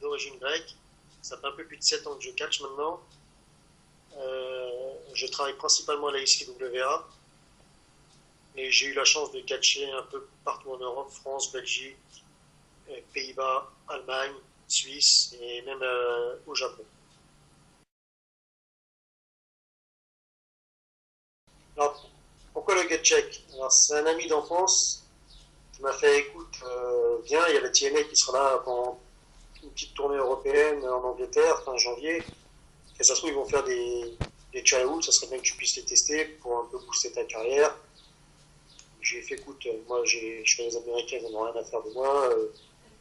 d'origine grecque. Ça fait un peu plus de 7 ans que je catch maintenant. Je travaille principalement à la ICWA et j'ai eu la chance de catcher un peu partout en Europe, France, Belgique, Pays-Bas, Allemagne, Suisse et même au Japon. Alors, pourquoi le gut check? Alors, c'est un ami d'enfance qui m'a fait écoute, viens, il y a la TNA qui sera là pendant une petite tournée européenne en Angleterre, fin janvier. Et ça se trouve, ils vont faire des trials, ça serait bien que tu puisses les tester pour un peu booster ta carrière. J'ai fait écoute, moi je fais les Américains, ils n'en ont rien à faire de moi,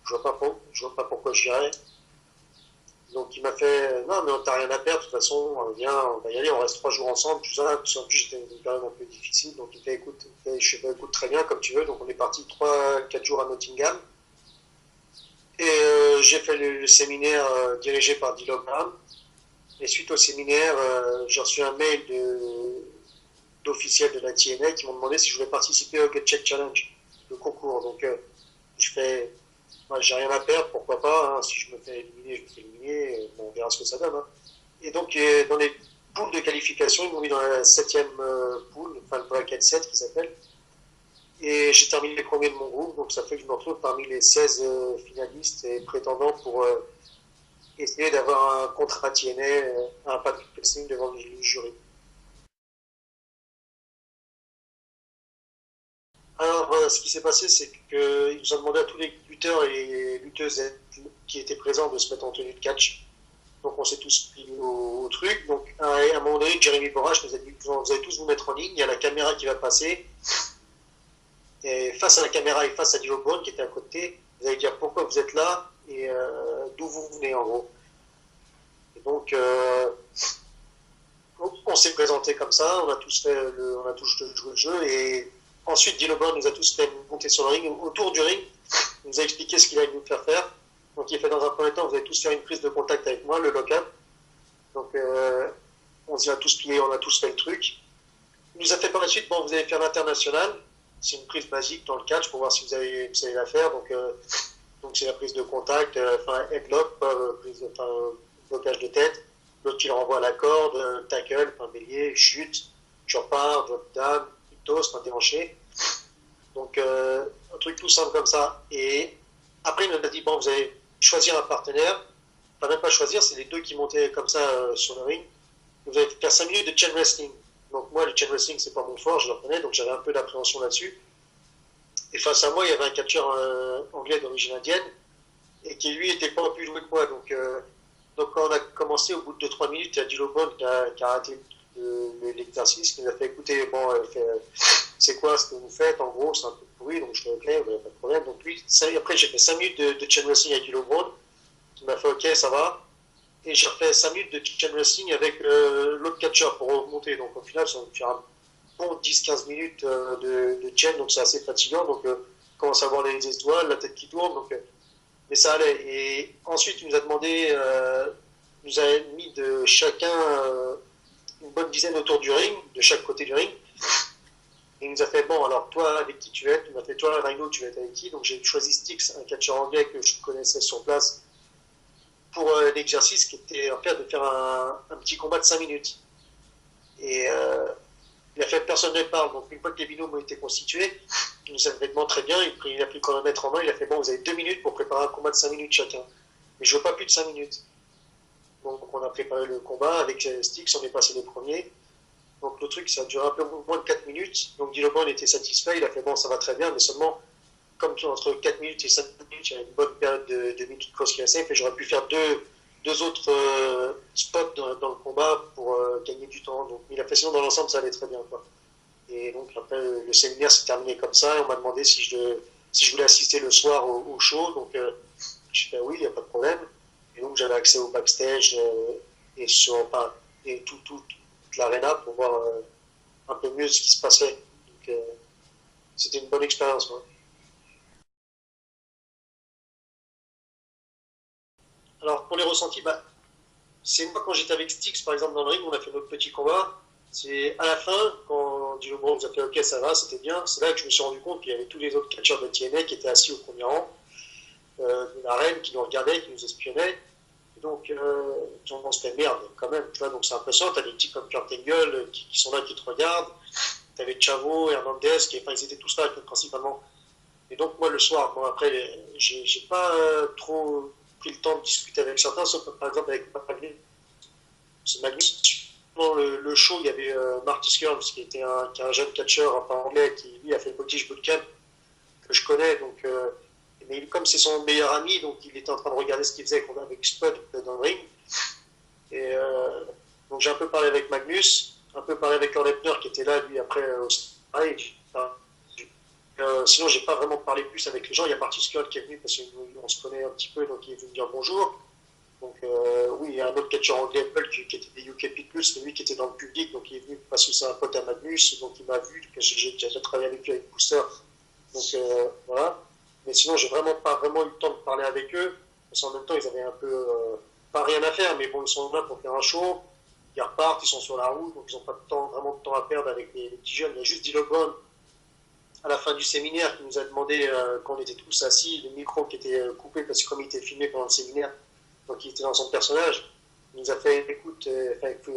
je vois pas pourquoi j'irais. Donc il m'a fait, non mais t'as rien à perdre, de toute façon, viens, on va y aller, on reste 3 jours ensemble, tout ça. En plus j'étais une période un peu difficile, donc il me fait écoute, je fais écoute très bien comme tu veux, donc on est parti 3-4 jours à Nottingham. Et j'ai fait le séminaire dirigé par Dylan Brown. Et suite au séminaire, j'ai reçu un mail d'officiels de la TNA qui m'ont demandé si je voulais participer au Gut Check Challenge, le concours. Donc je fais, moi j'ai rien à perdre, pourquoi pas, hein, si je me fais éliminer, je me fais éliminer, bon, on verra ce que ça donne. Hein. Et donc dans les poules de qualification, ils m'ont mis dans la 7e poule, enfin le bracket 7 qui s'appelle. Et j'ai terminé les premiers de mon groupe, donc ça fait que je me retrouve parmi les 16 finalistes et prétendants pour essayer d'avoir un contrat TNA, un pack wrestling devant le jury. Alors, ce qui s'est passé, c'est qu'ils nous ont demandé à tous les lutteurs et lutteuses qui étaient présents de se mettre en tenue de catch. Donc, on s'est tous pris au truc. Donc, à un moment donné, Jeremy Borash nous a dit vous allez tous vous mettre en ligne, il y a la caméra qui va passer. Et face à la caméra et face à Dio Brown qui était à côté, vous allez dire pourquoi vous êtes là et d'où vous venez en gros. Et donc, on s'est présenté comme ça, on a tous joué le jeu et ensuite Dino Brown nous a tous fait monter sur le ring. Autour du ring, il nous a expliqué ce qu'il allait nous faire faire. Donc il a fait dans un premier temps, vous allez tous faire une prise de contact avec moi, le lock-up. Donc on s'y a tous plié, on a tous fait le truc. Il nous a fait par la suite, bon vous allez faire l'international. C'est une prise basique dans le catch pour voir si vous savez la faire. Donc c'est la prise de contact, enfin headlock, blocage de tête. L'autre qui le renvoie à la corde, tackle, bélier, chute, je repars, drop down, toast, déhanché. Donc un truc tout simple comme ça. Et après il nous a dit bon vous allez choisir un partenaire. Enfin même pas choisir, c'est les deux qui montaient comme ça sur le ring. Vous allez faire 5 minutes de chain wrestling. Donc moi, le chain wrestling, c'est pas mon fort, je le reconnais, donc j'avais un peu d'appréhension là-dessus. Et face à moi, il y avait un catcheur anglais d'origine indienne, et qui lui était pas plus doué que moi. Donc quand on a commencé, au bout de 2-3 minutes, il y a Dylan Brown qui a arrêté l'exercice, qui nous a fait écouter, bon, c'est quoi ce que vous faites, en gros, c'est un peu pourri, donc je le reconnais, pas de problème. Donc lui, après j'ai fait 5 minutes de chain wrestling avec Dylan Brown, qui m'a fait ok, ça va. Et j'ai refait 5 minutes de chain wrestling avec l'autre catcheur pour remonter. Donc au final, ça va faire un bon 10-15 minutes de chain, donc c'est assez fatigant. Donc on commence à voir les étoiles, la tête qui tourne, mais ça allait. Et ensuite, il nous a demandé, nous a mis de chacun une bonne dizaine autour du ring, de chaque côté du ring. Et il nous a fait, bon, alors toi, avec qui tu vas être? Il m'a fait, toi, Rhino, tu vas être avec qui? Donc j'ai choisi Styx, un catcheur anglais que je connaissais sur place, pour l'exercice qui était en fait de faire un petit combat de 5 minutes. Et il a fait personne ne parle, donc une fois que les binômes ont été constitués, il nous a fait très bien, il a pris le chronomètre en main, il a fait bon, vous avez 2 minutes pour préparer un combat de 5 minutes chacun. Mais je veux pas plus de 5 minutes. Donc on a préparé le combat avec Styx, on est passé les premiers. Donc le truc, ça a duré un peu moins de 4 minutes. Donc Dylan Brown était satisfait, il a fait bon, ça va très bien, mais seulement comme entre 4 minutes et 5 minutes, il y a une bonne période de minutes cross qui est assez, et j'aurais pu faire deux autres spots dans le combat pour gagner du temps. Donc, il a fait sinon dans l'ensemble, ça allait très bien, quoi. Et donc, après, le séminaire s'est terminé comme ça, et on m'a demandé si je voulais assister le soir au show. Donc, j'ai fait oui, il n'y a pas de problème. Et donc, j'avais accès au backstage et toute l'arena pour voir un peu mieux ce qui se passait. Donc, c'était une bonne expérience, moi. Alors, pour les ressentis, c'est moi quand j'étais avec Styx, par exemple, dans le ring, on a fait notre petit combat. C'est à la fin, quand Dylan Brown nous a fait ok, ça va, c'était bien. C'est là que je me suis rendu compte qu'il y avait tous les autres catcheurs de TNA qui étaient assis au premier rang. de l'arène qui nous regardait, qui nous espionnait. Et donc, on se fait merde quand même. Tu vois, donc c'est impressionnant. Tu as des types comme Kurt Angle qui sont là, qui te regardent. Tu avais Chavo, Hernandez, enfin, ils étaient tous là principalement. Et donc, moi, le soir, bon, après, j'ai pas trop pris le temps de discuter avec certains, sauf par exemple avec Magnus. C'est Magnus. Dans le show, il y avait Marty Skirms, qui est un jeune catcheur en anglais, qui lui a fait le British Bootcamp, que je connais. Donc, mais comme c'est son meilleur ami, donc il était en train de regarder ce qu'il faisait avec Spud dans le ring. Et donc j'ai un peu parlé avec Magnus, un peu parlé avec Earl Hebner qui était là, lui, après aussi. Sinon, j'ai pas vraiment parlé plus avec les gens. Il y a Marty Scott qui est venu parce qu'on se connaît un petit peu, donc il est venu me dire bonjour. Donc, oui, il y a un autre catcheur anglais, Paul, qui était des UK Pitbulls, c'est lui qui était dans le public, donc il est venu parce que c'est un pote à Magnus, donc il m'a vu, que j'ai déjà travaillé avec lui avec Booster. Donc, voilà. Mais sinon, j'ai vraiment pas vraiment eu le temps de parler avec eux, parce qu'en même temps, ils avaient un peu, pas rien à faire, mais bon, ils sont là pour faire un show, ils repartent, ils sont sur la route, donc ils n'ont pas vraiment de temps à perdre avec les petits jeunes. Il y a juste Dylan Brown à la fin du séminaire qui nous a demandé, quand on était tous assis, le micro qui était coupé parce que comme il était filmé pendant le séminaire, donc il était dans son personnage, il nous a fait écoute,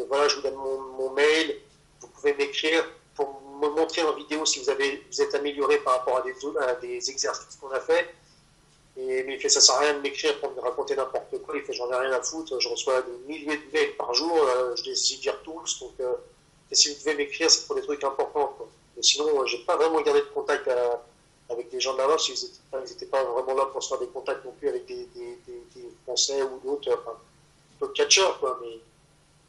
voilà, je vous donne mon mail, vous pouvez m'écrire pour me montrer en vidéo si vous êtes amélioré par rapport à des exercices qu'on a fait. Mais il fait ça sert à rien de m'écrire pour me raconter n'importe quoi, il fait j'en ai rien à foutre, je reçois des milliers de mails par jour, je les vire tous, donc et si vous devez m'écrire, c'est pour des trucs importants, quoi. Mais sinon, j'ai pas vraiment gardé de contact avec des gens de là-bas, parce qu'ils n'étaient pas vraiment là pour se faire des contacts non plus avec des Français ou d'autres catcheurs, quoi. Mais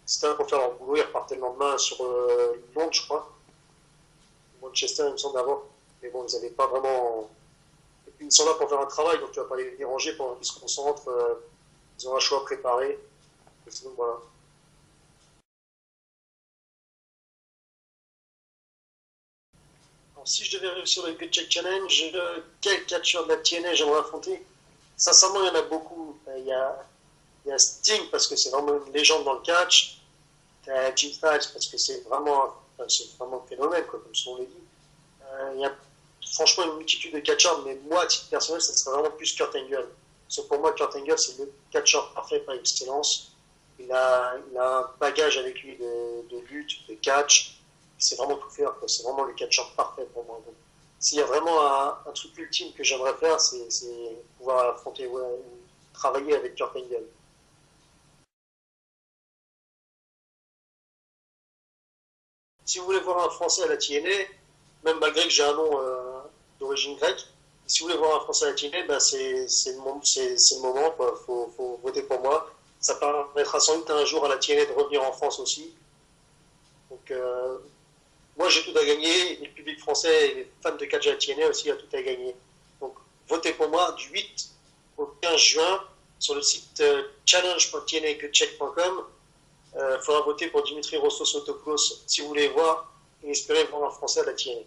c'était pour faire leur boulot, ils repartaient le lendemain sur Londres, je crois. Manchester, il me semble d'abord. Mais bon, ils n'avaient pas vraiment. Et puis, ils sont là pour faire un travail, donc tu vas pas les déranger pendant qu'ils se concentrent. Ils ont un choix préparé. Et sinon, voilà. Alors, si je devais réussir le Gut Check Challenge, quel catcheur de la TNA j'aimerais affronter? Sincèrement, il y en a beaucoup. Il y a Sting parce que c'est vraiment une légende dans le catch. Il y a Jim Fax parce que c'est vraiment un phénomène, quoi, comme son nom le dit. Il y a franchement une multitude de catcheurs, mais moi, à titre personnel, ça serait vraiment plus Kurt Angle. Parce que pour moi, Kurt Angle, c'est le catcheur parfait par excellence. Il a un bagage avec lui de lutte, de catch. C'est vraiment tout faire, quoi. C'est vraiment le catcheur parfait pour moi. Donc, s'il y a vraiment un truc ultime que j'aimerais faire, c'est pouvoir affronter, ouais, travailler avec Kurt Angle. Si vous voulez voir un Français à la TNA, même malgré que j'ai un nom d'origine grecque, si vous voulez voir un Français à la TNA, ben c'est le moment, quoi. Faut voter pour moi. Ça permettra sans doute un jour à la TNA de revenir en France aussi. Donc, moi, j'ai tout à gagner, et le public français et les fans de catch à la TNA aussi a tout à gagner. Donc, votez pour moi du 8 au 15 juin sur le site challenge.tnagutcheck.com. Il faudra voter pour Dimitri Rostos-Sotopoulos si vous voulez voir et espérer voir un Français à la TNA.